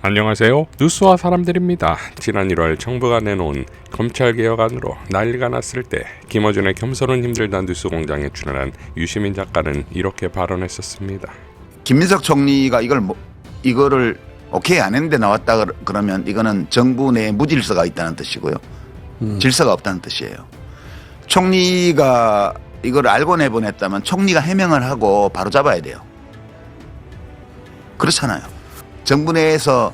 안녕하세요. 뉴스와 사람들입니다. 지난 1월 정부가 내놓은 검찰개혁안으로 난리가 났을 때 김어준의 겸손은 힘들다 뉴스공장에 출연한 유시민 작가는 이렇게 발언했었습니다. 김민석 총리가 이거를 오케이 안 했는데 나왔다 그러면 이거는 정부 내에 무질서가 있다는 뜻이고요. 질서가 없다는 뜻이에요. 총리가 이걸 알고 내보냈다면 총리가 해명을 하고 바로 잡아야 돼요. 그렇잖아요. 정부 내에서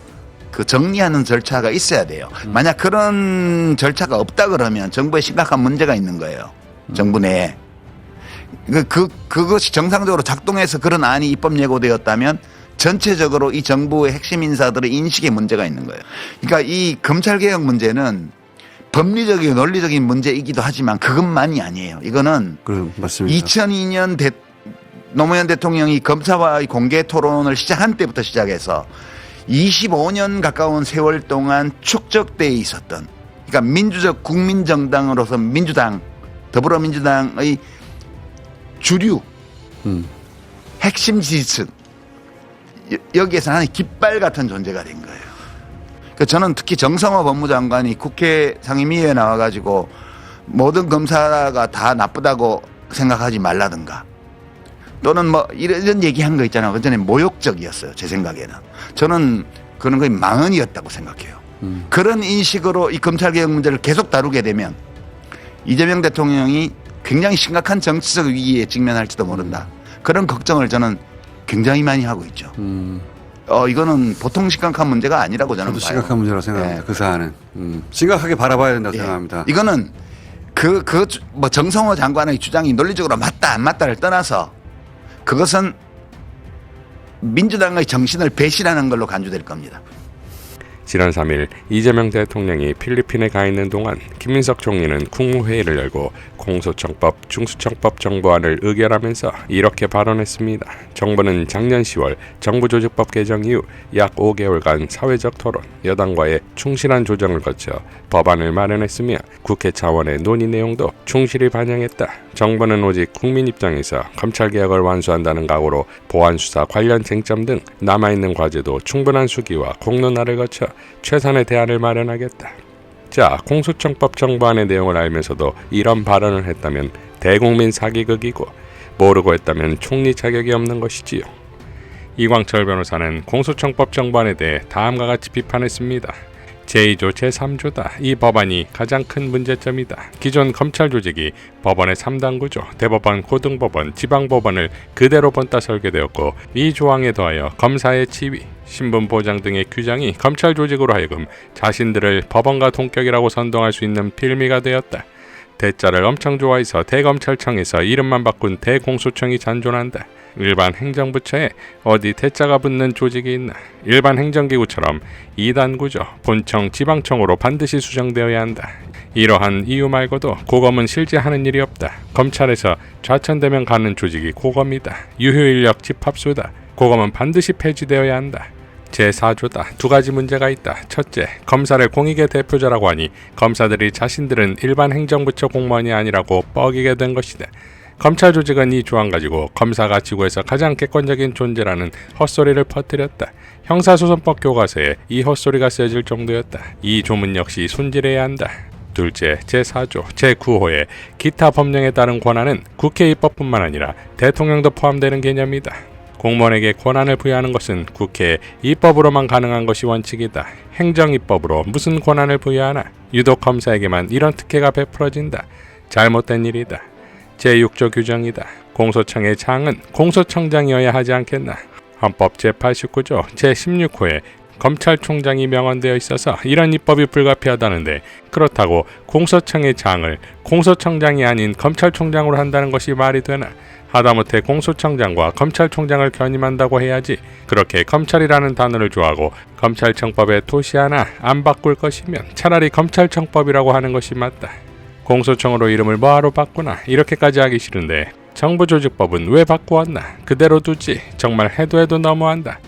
그 정리하는 절차가 있어야 돼요. 만약 그런 절차가 없다 그러면 정부에 심각한 문제가 있는 거예요. 정부 내에. 그것이 정상적으로 작동해서 그런 안이 입법 예고되었다면 전체적으로 이 정부의 핵심 인사들의 인식에 문제가 있는 거예요. 그러니까 이 검찰개혁 문제는 법리적이고 논리적인 문제이기도 하지만 그것만이 아니에요. 이거는 맞습니다. 2002년 노무현 대통령이 검사와의 공개 토론을 시작한 때부터 시작해서 25년 가까운 세월 동안 축적돼 있었던, 그러니까 민주적 국민정당으로서 민주당, 더불어민주당의 주류 핵심 지지층, 여기에서 하나의 깃발 같은 존재가 된 거예요. 그러니까 저는 특히 정성호 법무장관이 국회 상임위에 나와가지고 모든 검사가 다 나쁘다고 생각하지 말라든가, 또는 뭐 이런 얘기한 거 있잖아요. 완전히 모욕적이었어요. 제 생각에는. 저는 그런 거의 망언이었다고 생각해요. 그런 인식으로 이 검찰개혁 문제를 계속 다루게 되면 이재명 대통령이 굉장히 심각한 정치적 위기에 직면할지도 모른다. 그런 걱정을 저는 굉장히 많이 하고 있죠. 이거는 보통 심각한 문제가 아니라고 저는 봐요. 심각한 문제라고 생각합니다. 네. 그 사안은 심각하게 바라봐야 된다고 생각합니다. 이거는 뭐 정성호 장관의 주장이 논리적으로 맞다 안 맞다를 떠나서 그것은 민주당의 정신을 배신하는 걸로 간주될 겁니다. 지난 3일 이재명 대통령이 필리핀에 가 있는 동안 김민석 총리는 국무회의를 열고 공소청법, 중수청법 정부안을 의결하면서 이렇게 발언했습니다. 정부는 작년 10월 정부조직법 개정 이후 약 5개월간 사회적 토론, 여당과의 충실한 조정을 거쳐 법안을 마련했으며 국회 차원의 논의 내용도 충실히 반영했다. 정부는 오직 국민 입장에서 검찰개혁을 완수한다는 각오로 보안수사 관련 쟁점 등 남아있는 과제도 충분한 수기와 공론화를 거쳐 최선의 대안을 마련하겠다. 자, 공소청법 정부안의 내용을 알면서도 이런 발언을 했다면 대국민 사기극이고, 모르고 했다면 총리 자격이 없는 것이지요. 이광철 변호사는 공소청법 정부안에 대해 다음과 같이 비판했습니다. 제2조 제3조다. 이 법안이 가장 큰 문제점이다. 기존 검찰 조직이 법원의 3단 구조, 대법원, 고등법원, 지방법원을 그대로 본따 설계되었고, 이 조항에 더하여 검사의 지위, 신분 보장 등의 규정이 검찰 조직으로 하여금 자신들을 법원과 동격이라고 선동할 수 있는 빌미가 되었다. 대자를 엄청 좋아해서 대검찰청에서 이름만 바꾼 대공소청이 잔존한다. 일반 행정부처에 어디 대자가 붙는 조직이 있나. 일반 행정기구처럼 2단 구조, 본청, 지방청으로 반드시 수정되어야 한다. 이러한 이유 말고도 고검은 실제 하는 일이 없다. 검찰에서 좌천되면 가는 조직이 고검이다. 유효인력 집합수다. 고검은 반드시 폐지되어야 한다. 제4조다. 두 가지 문제가 있다. 첫째, 검사를 공익의 대표자라고 하니 검사들이 자신들은 일반 행정부처 공무원이 아니라고 뻐기게 된 것이다. 검찰 조직은 이 조항 가지고 검사가 지구에서 가장 객관적인 존재라는 헛소리를 퍼뜨렸다. 형사소송법 교과서에 이 헛소리가 쓰여질 정도였다. 이 조문 역시 손질해야 한다. 둘째, 제4조, 제9호의 기타 법령에 따른 권한은 국회 입법뿐만 아니라 대통령도 포함되는 개념이다. 공무원에게 권한을 부여하는 것은 국회 입법으로만 가능한 것이 원칙이다. 행정입법으로 무슨 권한을 부여하나? 유독 검사에게만 이런 특혜가 베풀어진다. 잘못된 일이다. 제6조 규정이다. 공소청의 장은 공소청장이어야 하지 않겠나? 헌법 제89조 제16호에 검찰총장이 명언되어 있어서 이런 입법이 불가피하다는데, 그렇다고 공소청의 장을 공소청장이 아닌 검찰총장으로 한다는 것이 말이 되나? 하다못해 공소청장과 검찰총장을 견임한다고 해야지. 그렇게 검찰이라는 단어를 좋아하고 검찰청법에 토시 하나 안 바꿀 것이면 차라리 검찰청법이라고 하는 것이 맞다. 공소청으로 이름을 뭐하러 바꾸나? 이렇게까지 하기 싫은데 정부조직법은 왜 바꾸었나? 그대로 두지. 정말 해도 너무한다.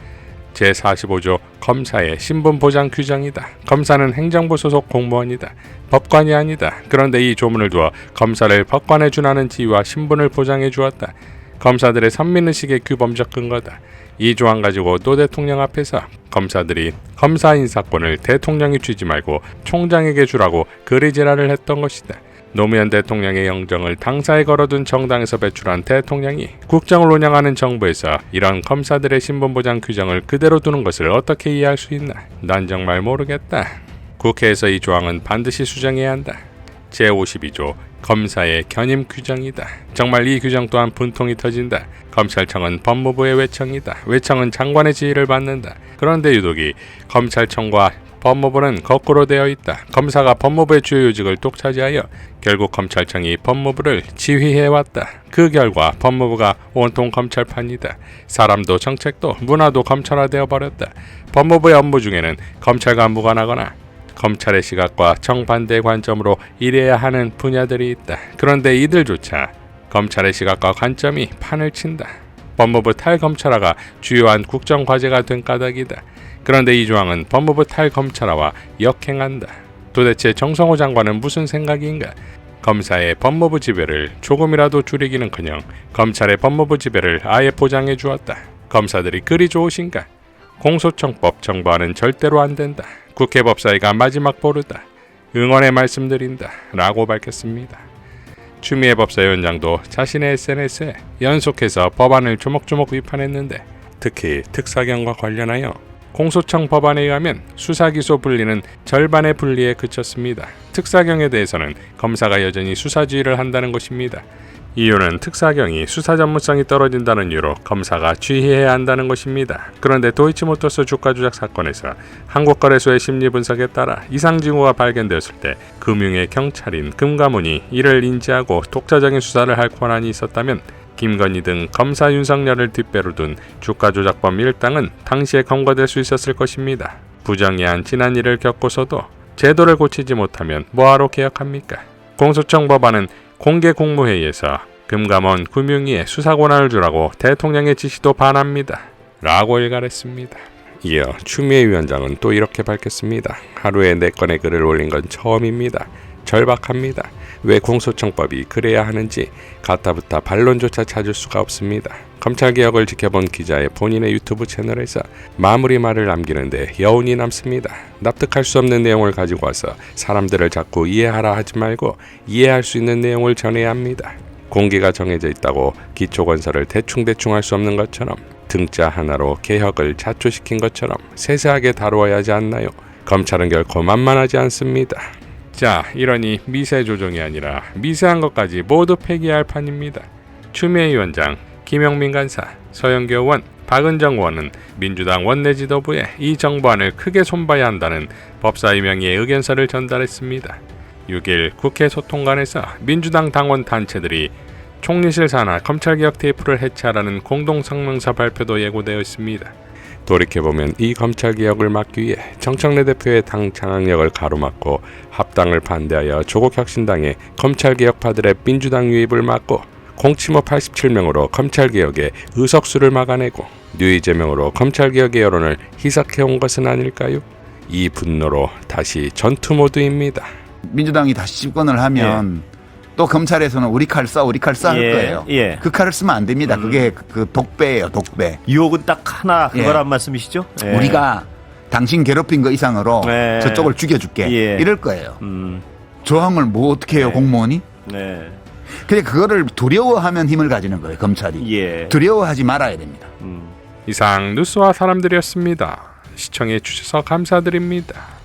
제45조 검사의 신분보장 규정이다. 검사는 행정부 소속 공무원이다. 법관이 아니다. 그런데 이 조문을 두어 검사를 법관에 준하는 지위와 신분을 보장해 주었다. 검사들의 선민의식의 규범적 근거다. 이 조항 가지고 노 대통령 앞에서 검사들이 검사 인사권을 대통령이 주지 말고 총장에게 주라고 그리지랄을 했던 것이다. 노무현 대통령의 영정을 당사에 걸어둔 정당에서 배출한 대통령이 국정을 운영하는 정부에서 이런 검사들의 신분보장 규정을 그대로 두는 것을 어떻게 이해할 수 있나? 난 정말 모르겠다. 국회에서 이 조항은 반드시 수정해야 한다. 제52조 검사의 견임 규정이다. 정말 이 규정 또한 분통이 터진다. 검찰청은 법무부의 외청이다. 외청은 장관의 지휘를 받는다. 그런데 유독이 검찰청과 법무부는 거꾸로 되어 있다. 검사가 법무부의 주요 요직을 독차지하여 결국 검찰청이 법무부를 지휘해왔다. 그 결과 법무부가 온통 검찰판이다. 사람도 정책도 문화도 검찰화되어 버렸다. 법무부의 업무 중에는 검찰과 무관하거나 검찰의 시각과 정반대 관점으로 일해야 하는 분야들이 있다. 그런데 이들조차 검찰의 시각과 관점이 판을 친다. 법무부 탈검찰화가 주요한 국정과제가 된 까닭이다. 그런데 이 조항은 법무부 탈검찰화와 역행한다. 도대체 정성호 장관은 무슨 생각인가? 검사의 법무부 지배를 조금이라도 줄이기는커녕 검찰의 법무부 지배를 아예 보장해 주었다. 검사들이 그리 좋으신가? 공소청법 정부화는 절대로 안 된다. 국회 법사위가 마지막 보루다. 응원의 말씀드린다. 라고 밝혔습니다. 추미애 법사위원장도 자신의 SNS에 연속해서 법안을 조목조목 비판했는데 특히 특사경과 관련하여 공소청 법안에 의하면 수사기소 분리는 절반의 분리에 그쳤습니다. 특사경에 대해서는 검사가 여전히 수사지휘를 한다는 것입니다. 이유는 특사경이 수사 전문성이 떨어진다는 이유로 검사가 지휘해야 한다는 것입니다. 그런데 도이치모터스 주가 조작 사건에서 한국거래소의 심리 분석에 따라 이상 징후가 발견되었을 때 금융의 경찰인 금감원이 이를 인지하고 독자적인 수사를 할 권한이 있었다면 김건희 등 검사 윤석열을 뒷배로 둔 주가 조작범 일당은 당시에 검거될 수 있었을 것입니다. 부정의한 지난 일을 겪고서도 제도를 고치지 못하면 뭐하러 개혁합니까? 공소청 법안은 공개 국무회의에서 금감원 금융위에 수사 권한을 주라고 대통령의 지시도 반합니다. 라고 일갈했습니다. 이어 추미애 위원장은 또 이렇게 밝혔습니다. 하루에 4건의 글을 올린 건 처음입니다. 절박합니다. 왜 공소청법이 그래야 하는지 가타부타 반론조차 찾을 수가 없습니다. 검찰개혁을 지켜본 기자의 본인의 유튜브 채널에서 마무리 말을 남기는데 여운이 남습니다. 납득할 수 없는 내용을 가지고 와서 사람들을 자꾸 이해하라 하지 말고 이해할 수 있는 내용을 전해야 합니다. 공기가 정해져 있다고 기초건설을 대충대충 할 수 없는 것처럼 등자 하나로 개혁을 자초시킨 것처럼 세세하게 다루어야 하지 않나요? 검찰은 결코 만만하지 않습니다. 자, 이러니 미세 조정이 아니라 미세한 것까지 모두 폐기할 판입니다. 추미애 위원장, 김영민 간사, 서영교 의원, 박은정 의원은 민주당 원내 지도부에 이 정부안을 크게 손봐야 한다는 법사위 명의의 의견서를 전달했습니다. 6일 국회 소통관에서 민주당 당원 단체들이 총리실 산하 검찰개혁 테이프를 해체하라는 공동성명서 발표도 예고되어 있습니다. 돌이켜보면 이 검찰개혁을 막기 위해 정청래 대표의 당 장악력을 가로막고 합당을 반대하여 조국혁신당의 검찰개혁파들의 민주당 유입을 막고 공치모 87명으로 검찰개혁의 의석수를 막아내고 뉴이재명으로 검찰개혁의 여론을 희석해온 것은 아닐까요? 이 분노로 다시 전투 모드입니다. 민주당이 다시 집권을 하면 또 검찰에서는 우리 칼 써 할 거예요. 그 칼을 쓰면 안 됩니다. 그게 그 독배예요, 독배. 유혹은 딱 하나 그거란 말씀이시죠? 우리가 당신 괴롭힌 거 이상으로 저쪽을 죽여줄게. 이럴 거예요. 저항을 뭐 어떻게 해요, 공무원이? 근데 그거를 두려워하면 힘을 가지는 거예요, 검찰이. 두려워하지 말아야 됩니다. 이상 뉴스와 사람들이었습니다. 시청해 주셔서 감사드립니다.